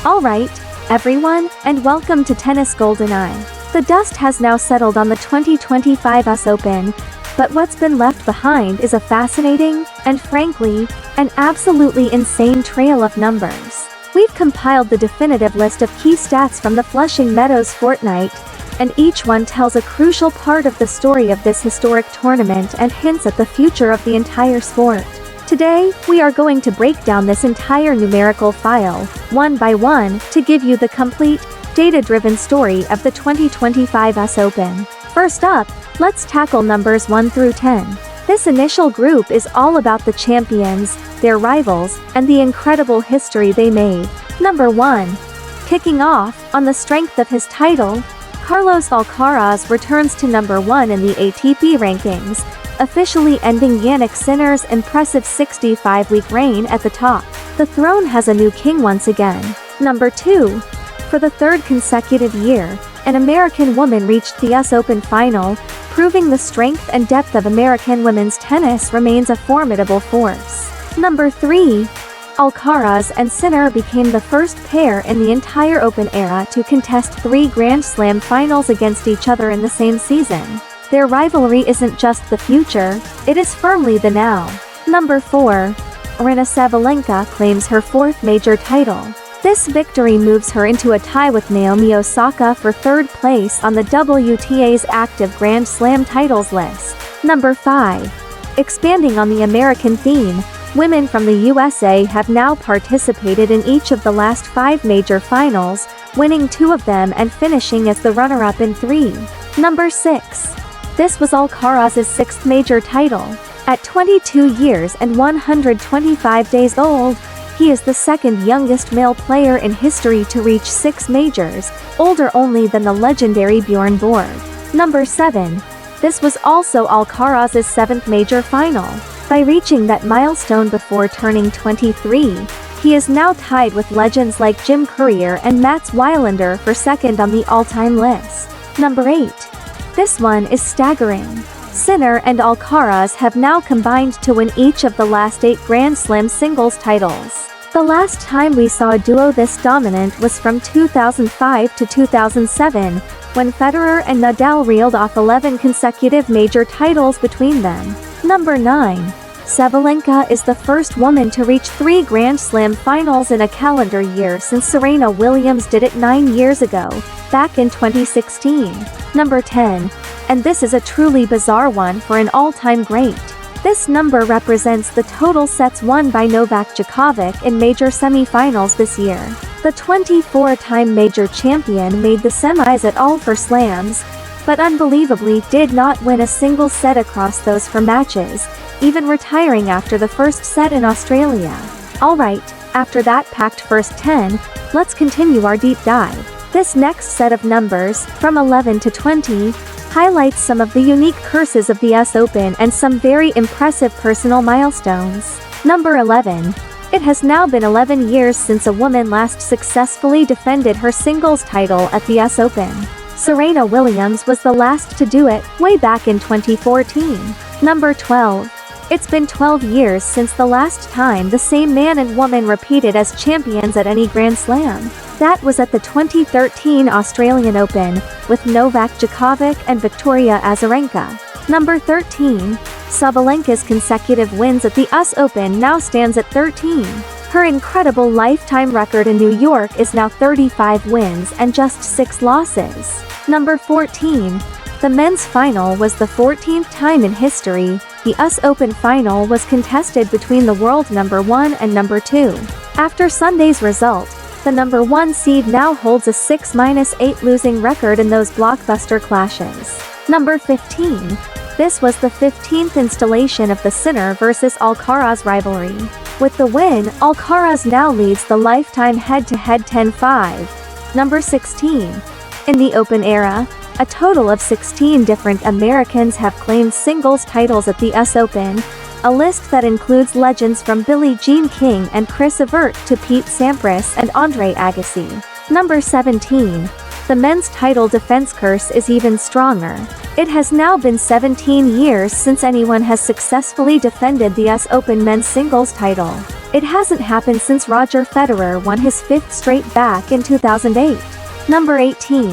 Alright, everyone, and welcome to Tennis GoldenEye. The dust has now settled on the 2025 US Open, but what's been left behind is a fascinating, and frankly, an absolutely insane trail of numbers. We've compiled the definitive list of key stats from the Flushing Meadows fortnight, and each one tells a crucial part of the story of this historic tournament and hints at the future of the entire sport. Today, we are going to break down this entire numerical file, one by one, to give you the complete, data-driven story of the 2025 US Open. First up, let's tackle numbers 1 through 10. This initial group is all about the champions, their rivals, and the incredible history they made. Number 1. Kicking off, on the strength of his title, Carlos Alcaraz returns to number 1 in the ATP rankings, officially ending Jannik Sinner's impressive 65-week reign at the top. The throne has a new king once again. Number 2. For the third consecutive year, an American woman reached the US Open final, proving the strength and depth of American women's tennis remains a formidable force. Number 3. Alcaraz and Sinner became the first pair in the entire Open era to contest 3 Grand Slam finals against each other in the same season. Their rivalry isn't just the future, it is firmly the now. Number 4. Aryna Sabalenka claims her 4th major title. This victory moves her into a tie with Naomi Osaka for 3rd place on the WTA's active Grand Slam titles list. Number 5. Expanding on the American theme, women from the USA have now participated in each of the last 5 major finals, winning 2 of them and finishing as the runner-up in 3. Number 6. This was Alcaraz's 6th major title. At 22 years and 125 days old, he is the 2nd youngest male player in history to reach 6 majors, older only than the legendary Bjorn Borg. Number 7. This was also Alcaraz's 7th major final. By reaching that milestone before turning 23, he is now tied with legends like Jim Courier and Mats Wilander for 2nd on the all-time list. Number 8. This one is staggering. Sinner and Alcaraz have now combined to win each of the last 8 Grand Slam singles titles. The last time we saw a duo this dominant was from 2005 to 2007, when Federer and Nadal reeled off 11 consecutive major titles between them. Number 9. Sabalenka is the first woman to reach 3 Grand Slam finals in a calendar year since Serena Williams did it 9 years ago, back in 2016. Number 10. And this is a truly bizarre one for an all-time great. This number represents the total sets won by Novak Djokovic in major semi-finals this year. The 24-time major champion made the semis at all 4 slams, but unbelievably did not win a single set across those 4 matches, even retiring after the first set in Australia. Alright, after that packed first 10, let's continue our deep dive. This next set of numbers, from 11 to 20, highlights some of the unique curses of the US Open and some very impressive personal milestones. Number 11. It has now been 11 years since a woman last successfully defended her singles title at the US Open. Serena Williams was the last to do it, way back in 2014. Number 12. It's been 12 years since the last time the same man and woman repeated as champions at any Grand Slam. That was at the 2013 Australian Open, with Novak Djokovic and Victoria Azarenka. Number 13. Sabalenka's consecutive wins at the US Open now stands at 13. Her incredible lifetime record in New York is now 35 wins and just 6 losses. Number 14. The men's final was the 14th time in history the US Open final was contested between the world number 1 and number 2. After Sunday's result, the number 1 seed now holds a 6-8 losing record in those blockbuster clashes. Number 15. This was the 15th installation of the Sinner vs Alcaraz rivalry. With the win, Alcaraz now leads the lifetime head-to-head 10-5. Number 16. In the Open era, a total of 16 different Americans have claimed singles titles at the US Open, a list that includes legends from Billie Jean King and Chris Evert to Pete Sampras and Andre Agassi. Number 17. The men's title defense curse is even stronger. It has now been 17 years since anyone has successfully defended the US Open men's singles title. It hasn't happened since Roger Federer won his 5th straight back in 2008. Number 18.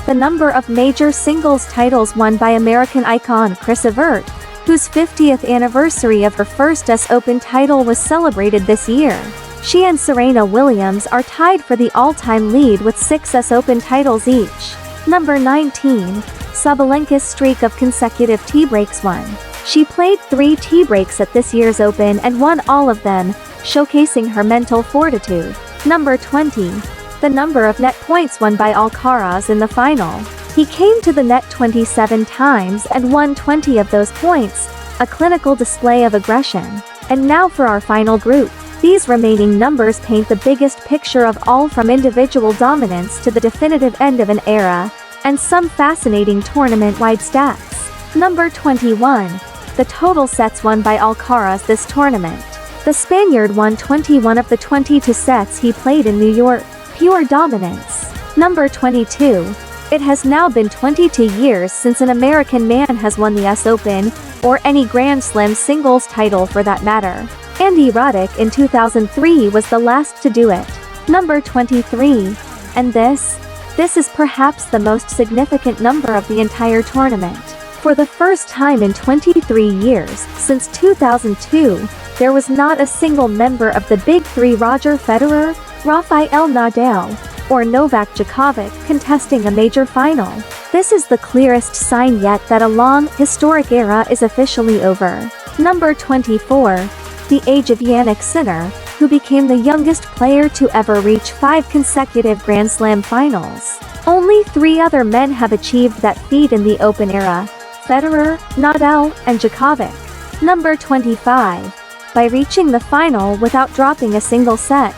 The number of major singles titles won by American icon Chris Evert, whose 50th anniversary of her first US Open title was celebrated this year. She and Serena Williams are tied for the all-time lead with 6 US Open titles each. Number 19. Sabalenka's streak of consecutive tie-breaks won. She played 3 tie-breaks at this year's Open and won all of them, showcasing her mental fortitude. Number 20. The number of net points won by Alcaraz in the final. He came to the net 27 times and won 20 of those points, a clinical display of aggression. And now for our final group. These remaining numbers paint the biggest picture of all, from individual dominance to the definitive end of an era, and some fascinating tournament-wide stats. Number 21. The total sets won by Alcaraz this tournament. The Spaniard won 21 of the 22 sets he played in New York. Pure dominance. Number 22. It has now been 22 years since an American man has won the US Open, or any Grand Slam singles title for that matter. Andy Roddick in 2003 was the last to do it. Number 23. And this is perhaps the most significant number of the entire tournament. For the first time in 23 years, since 2002, there was not a single member of the Big Three, Roger Federer, Rafael Nadal, or Novak Djokovic, contesting a major final. This is the clearest sign yet that a long, historic era is officially over. Number 24. The age of Jannik Sinner, who became the youngest player to ever reach 5 consecutive Grand Slam finals. Only 3 other men have achieved that feat in the Open era: Federer, Nadal, and Djokovic. Number 25. By reaching the final without dropping a single set,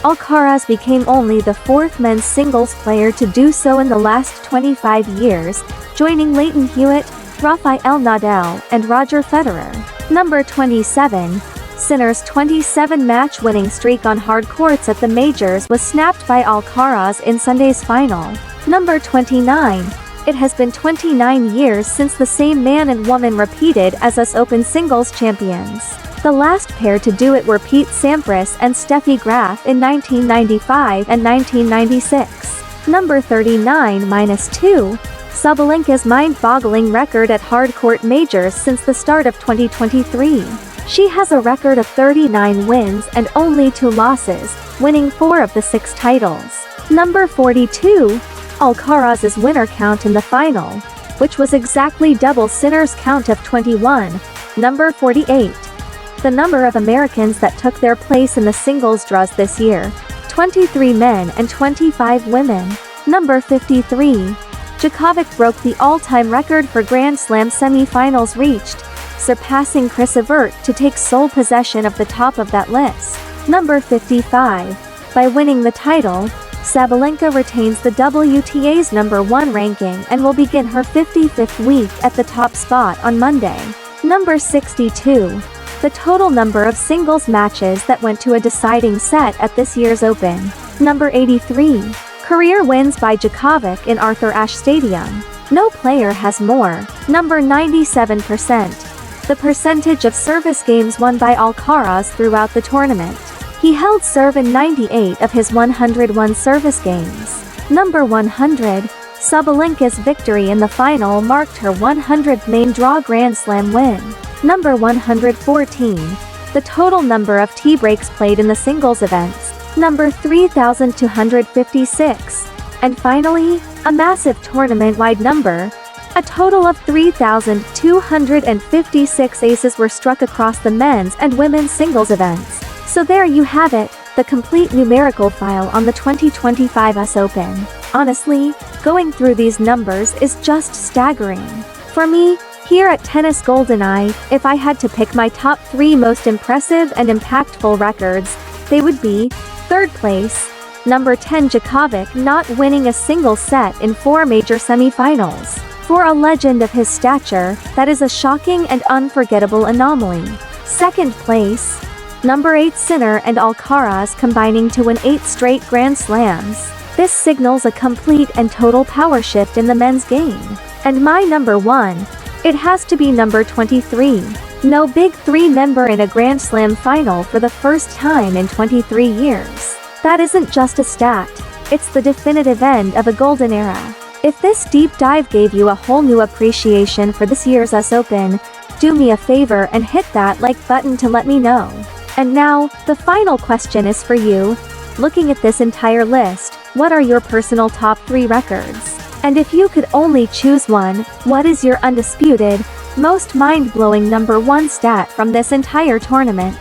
Alcaraz became only the 4th men's singles player to do so in the last 25 years, joining Lleyton Hewitt, Rafael Nadal, and Roger Federer. Number 27. Sinner's 27-match winning streak on hard courts at the majors was snapped by Alcaraz in Sunday's final. Number 29. It has been 29 years since the same man and woman repeated as US Open singles champions. The last pair to do it were Pete Sampras and Steffi Graf in 1995 and 1996. Number 39-2. Sabalenka's mind-boggling record at hard-court majors since the start of 2023. She has a record of 39 wins and only 2 losses, winning 4 of the 6 titles. Number 42. Alcaraz's winner count in the final, which was exactly double Sinner's count of 21. Number 48. The number of Americans that took their place in the singles draws this year: 23 men and 25 women. Number 53. Djokovic broke the all-time record for Grand Slam semi-finals reached, surpassing Chris Evert to take sole possession of the top of that list. Number 55. By winning the title, Sabalenka retains the WTA's #1 ranking and will begin her 55th week at the top spot on Monday. Number 62. The total number of singles matches that went to a deciding set at this year's Open. Number 83. Career wins by Djokovic in Arthur Ashe Stadium. No player has more. Number 97%. The percentage of service games won by Alcaraz throughout the tournament. He held serve in 98 of his 101 service games. Number 100. Sabalenka's victory in the final marked her 100th main draw Grand Slam win. Number 114. The total number of tie-breaks played in the singles events. Number 3,256. And finally, a massive tournament-wide number. A total of 3,256 aces were struck across the men's and women's singles events. So there you have it, the complete numerical file on the 2025 US Open. Honestly, going through these numbers is just staggering. For me, here at Tennis GoldenEye, if I had to pick my top 3 most impressive and impactful records, they would be: 3rd place, number 10 Djokovic not winning a single set in 4 major semifinals. For a legend of his stature, that is a shocking and unforgettable anomaly. 2nd place, number 8 Sinner and Alcaraz combining to win 8 straight Grand Slams. This signals a complete and total power shift in the men's game. And my number 1, it has to be number 23, No Big Three member in a Grand Slam final for the first time in 23 years. That isn't just a stat. It's the definitive end of a golden era. If this deep dive gave you a whole new appreciation for this year's US Open, do me a favor and hit that like button to let me know. And now, the final question is for you. Looking at this entire list, what are your personal top 3 records? And if you could only choose one, what is your undisputed, most mind-blowing number 1 stat from this entire tournament?